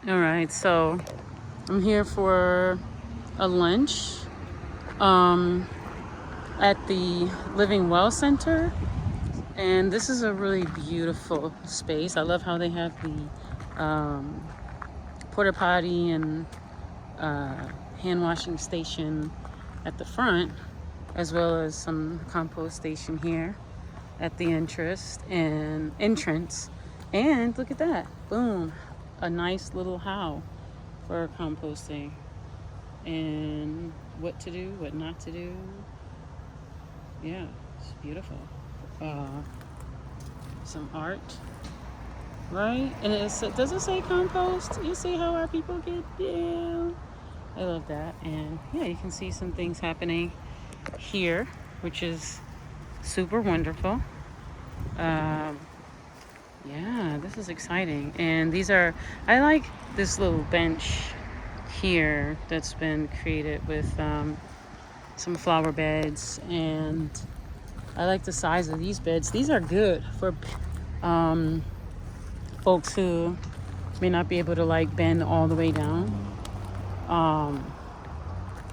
All right, so I'm here for a lunch um, at the Living Well Center, and this is a really beautiful space. I love how they have the porta potty and hand washing station at the front, as well as some compost station here at the entrance. And look at that, boom, a nice little how for composting and what to do, what not to do. Yeah, it's beautiful. Uh, some art, right? And does it say compost? You see how our people get down? I love that. And yeah, you can see some things happening here, which is super wonderful. Yeah, this is exciting. And I like this little bench here that's been created with some flower beds, and I like the size of these beds. These are good for folks who may not be able to like bend all the way down.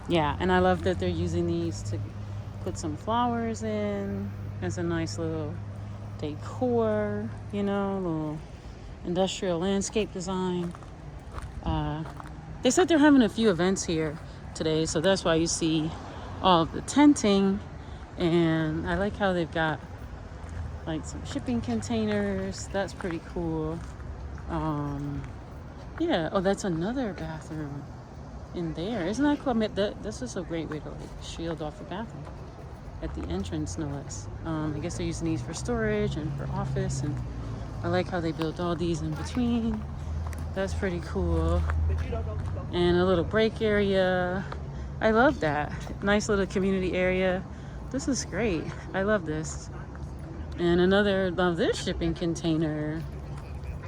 Yeah, and I love that they're using these to put some flowers in as a nice little decor, little industrial landscape design. They said they're having a few events here today, so that's why you see all of the tenting. And I like how they've got like some shipping containers. That's pretty cool. Yeah. Oh, that's another bathroom in there. Isn't that cool? I mean, this is a great way to like shield off the bathroom at the entrance, no less. I guess they're using these for storage and for office, and I like how they built all these in between. That's pretty cool. And a little break area. I love that. Nice little community area. This is great. I love this. And love this shipping container.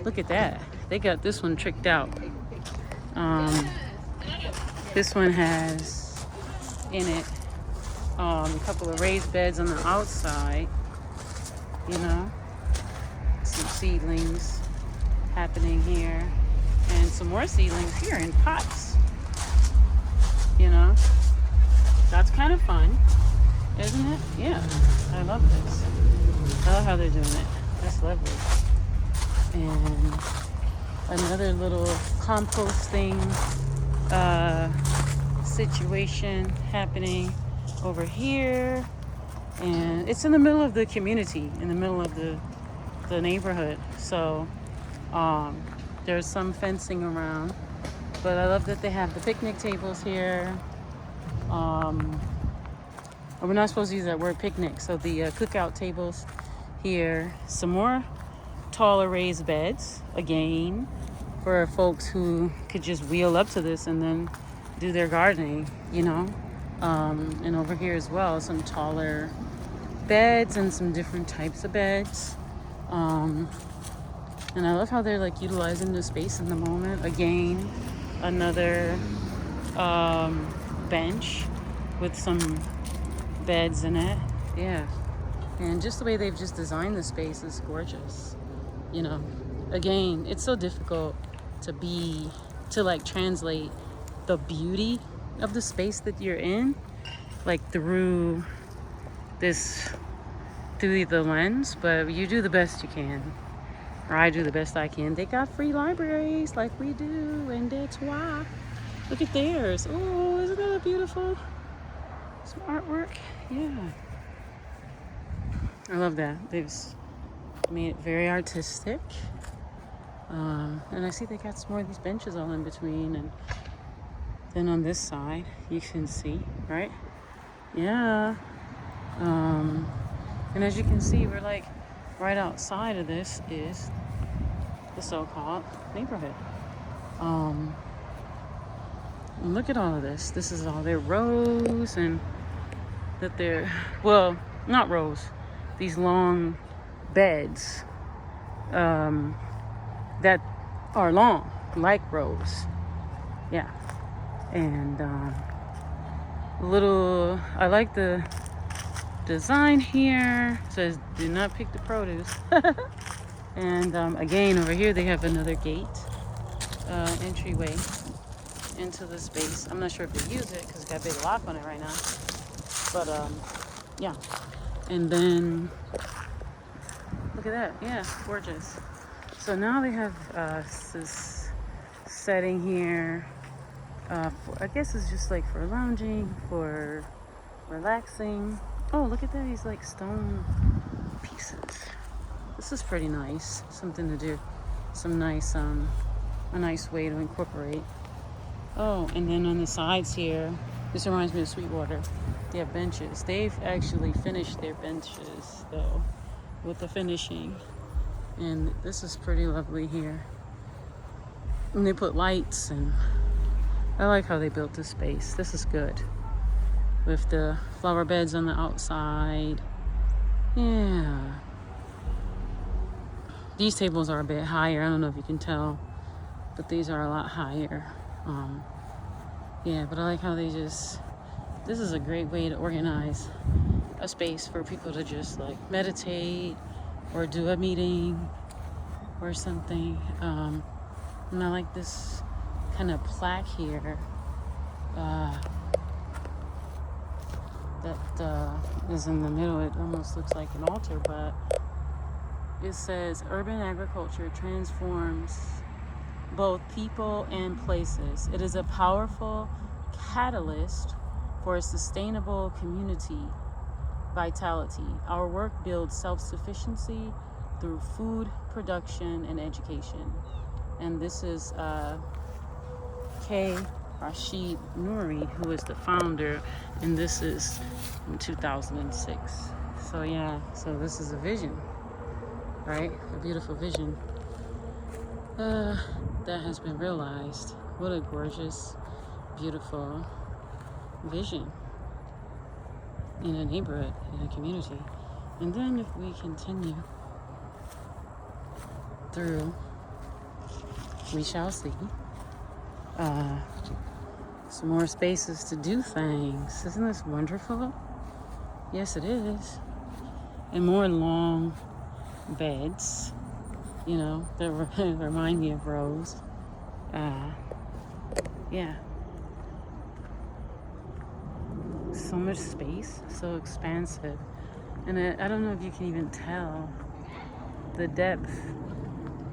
Look at that. They got this one tricked out. This one has in it a couple of raised beds on the outside. Some seedlings happening here. And some more seedlings here in pots. That's kind of fun, isn't it? Yeah, I love this. I love how they're doing it. That's lovely. And another little composting situation happening over here. And it's in the middle of the community, in the middle of the neighborhood. So there's some fencing around. But I love that they have the picnic tables here. We're not supposed to use that word picnic. So the cookout tables here. Some more taller raised beds, again, for folks who could just wheel up to this and then do their gardening, And over here as well, some taller beds and some different types of beds. And I love how they're like utilizing the space in the moment. Again, another bench with some beds in it. Yeah. And just the way they've just designed the space is gorgeous. Again, it's so difficult to like translate the beauty of the space that you're in, like through the lens, but you do the best you can. Or I do the best I can. They got free libraries like we do, and that's why. Look at theirs. Oh, isn't that beautiful? Some artwork. Yeah. I love that. They've made it very artistic. And I see they got some more of these benches all in between. And then on this side, you can see, right? Yeah. And as you can see, we're like right outside of this is the so-called neighborhood. And look at all of this. This is all their rows, and that they're, well, not rows, these long beds that are long, like rows. Yeah. And I like the design here. It says, do not pick the produce. And again, over here they have another gate entryway into the space. I'm not sure if they use it because it's got a big lock on it right now. But yeah. And then look at that. Yeah, gorgeous. So now they have this setting here. I guess it's just like for lounging, for relaxing. Oh, look at that. These like stone pieces. This is pretty nice. Something to do. Some nice, a nice way to incorporate. Oh, and then on the sides here, this reminds me of Sweetwater. They have benches. They've actually finished their benches though, with the finishing. And this is pretty lovely here. And they put lights, and I like how they built this space. This is good. With the flower beds on the outside. Yeah. These tables are a bit higher. I don't know if you can tell, but these are a lot higher. Yeah, but I like how they just, this is a great way to organize a space for people to just like meditate or do a meeting or something. And I like this kind of plaque here that is in the middle. It almost looks like an altar, but it says urban agriculture transforms both people and places. It is a powerful catalyst for a sustainable community vitality. Our work builds self-sufficiency through food production and education. And this is K. Rashid Nouri, who is the founder, and this is in 2006. So yeah, so this is a vision, right? A beautiful vision that has been realized. What a gorgeous, beautiful vision in a neighborhood, in a community. And then if we continue through, we shall see some more spaces to do things. Isn't this wonderful? Yes, it is. And more long beds, you know, that remind me of Rose. Yeah. So much space, so expansive. And I don't know if you can even tell the depth,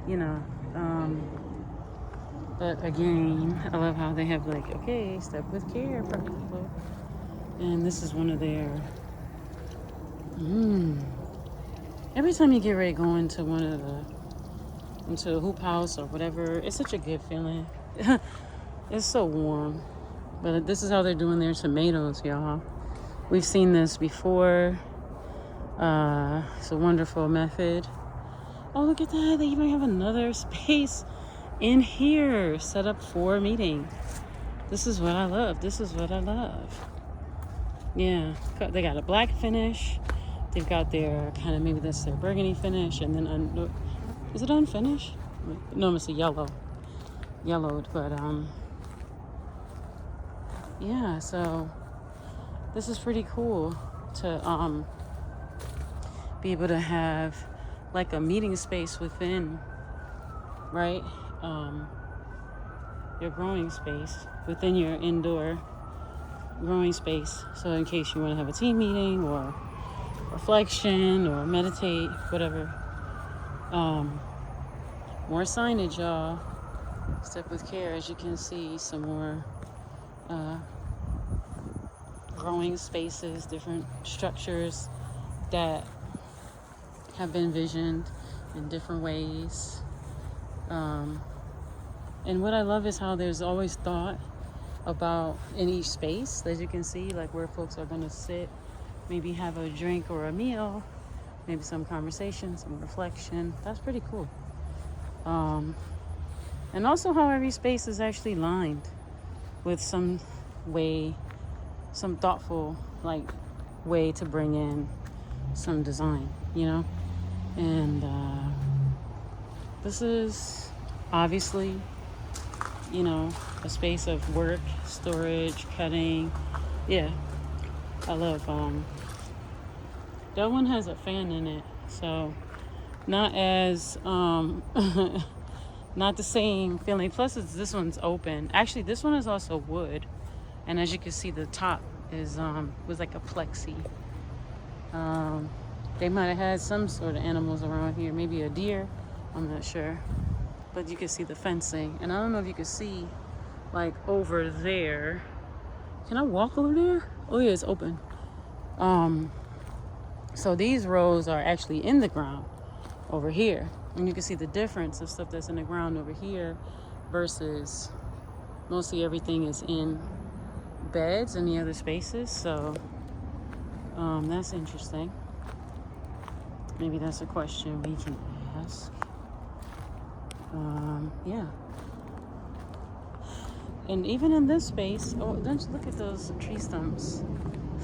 you know. But again, I love how they have like, okay, step with care for people. And this is one of their, every time you get ready to go into into a hoop house or whatever, it's such a good feeling. It's so warm. But this is how they're doing their tomatoes, y'all. We've seen this before. It's a wonderful method. Oh, look at that. They even have another space in here set up for a meeting. This is what I love. This is what I love. Yeah. They got a black finish. They've got their kind of, maybe that's their burgundy finish. And then, is it unfinished? No, it's a yellow. Yellowed, but, yeah, so this is pretty cool to be able to have like a meeting space within, right? Your growing space, within your indoor growing space. So in case you want to have a team meeting or reflection or meditate, whatever. More signage, y'all. Step with care. As you can see, some more growing spaces, different structures that have been envisioned in different ways. And what I love is how there's always thought about in each space, as you can see, like where folks are going to sit, maybe have a drink or a meal, maybe some conversation, some reflection. That's pretty cool. And also how every space is actually lined with some thoughtful like way to bring in some design, you know. And this is obviously, you know, a space of work, storage, cutting. Yeah, I love that one has a fan in it, so not as not the same feeling. Plus, this one's open. Actually, this one is also wood, and as you can see, the top is was like a plexi. They might have had some sort of animals around here, maybe a deer. I'm not sure, but you can see the fencing, and I don't know if you can see like over there. Can I walk over there? Oh yeah, it's open. So these rows are actually in the ground over here, and you can see the difference of stuff that's in the ground over here versus mostly everything is in beds and the other spaces. So that's interesting. Maybe that's a question we can ask. Yeah. And even in this space, oh, don't you look at those tree stumps?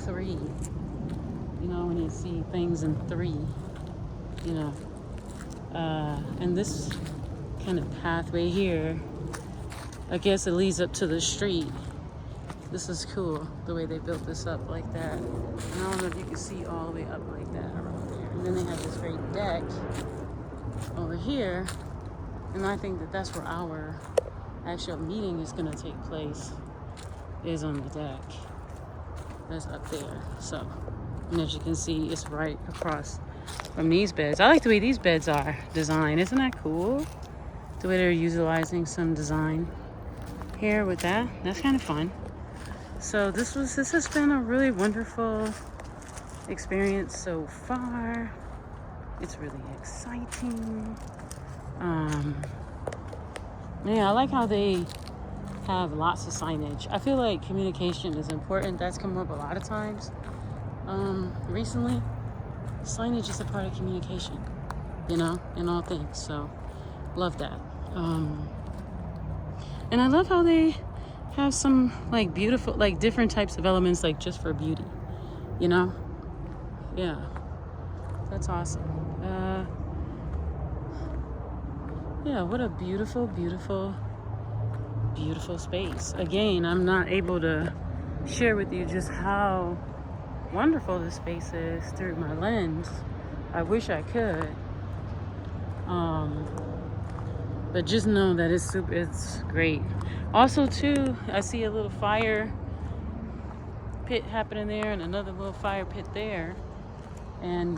3. You know, when you see things in 3, you know. And this kind of pathway here, I guess it leads up to the street. This is cool, the way they built this up like that. And I don't know if you can see all the way up like that around there. And then they have this great deck over here. And I think that that's where our actual meeting is going to take place, is on the deck. That's up there. So, and as you can see, it's right across from these beds. I like the way these beds are designed. Isn't that cool? The way they're utilizing some design here with that. That's kind of fun. So this has been a really wonderful experience so far. It's really exciting. Yeah, I like how they have lots of signage. I feel like communication is important. That's come up a lot of times recently. Signage is a part of communication, you know, in all things. So love that. And I love how they have some like beautiful, like different types of elements, like just for beauty, you know. Yeah, that's awesome. Yeah, what a beautiful, beautiful, beautiful space. Again, I'm not able to share with you just how wonderful this space is through my lens. I wish I could. But just know that it's great. Also too, I see a little fire pit happening there and another little fire pit there. And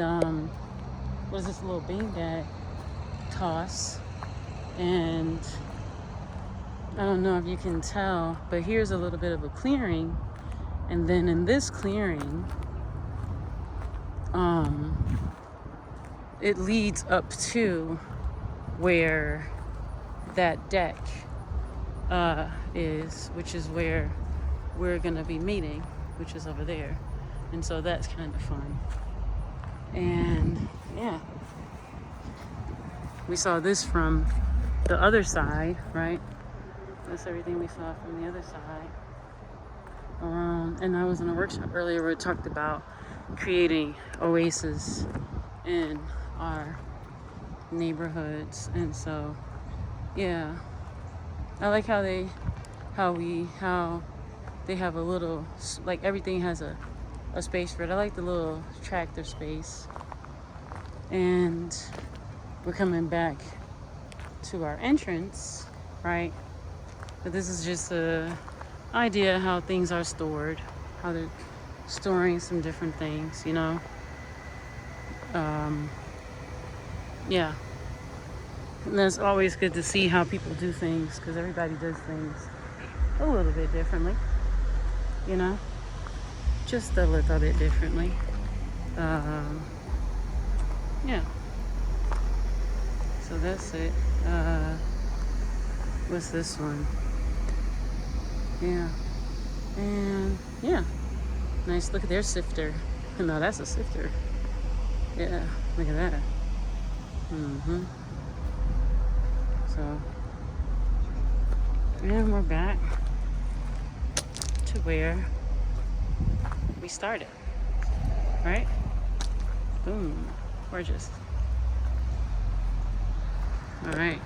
what is this little beanbag toss? And I don't know if you can tell, but here's a little bit of a clearing. And then in this clearing, it leads up to where that deck is, which is where we're gonna be meeting, which is over there. And so that's kind of fun. And yeah, we saw this from the other side, right? That's everything we saw from the other side. And I was in a workshop earlier where it talked about creating oases in our neighborhoods. And so, yeah, I like how they have a little, like everything has a space for it. I like the little tractor space. And we're coming back to our entrance, right? But this is just a idea how things are stored, how they're storing some different things, you know. Yeah, and that's always good to see how people do things, because everybody does things a little bit differently, you know, just a little bit differently. Yeah, so that's it. What's this one? Yeah, and yeah, nice. Look at their sifter. No, that's a sifter. Yeah, look at that. So, and we're back to where we started, right? Boom, gorgeous. All right.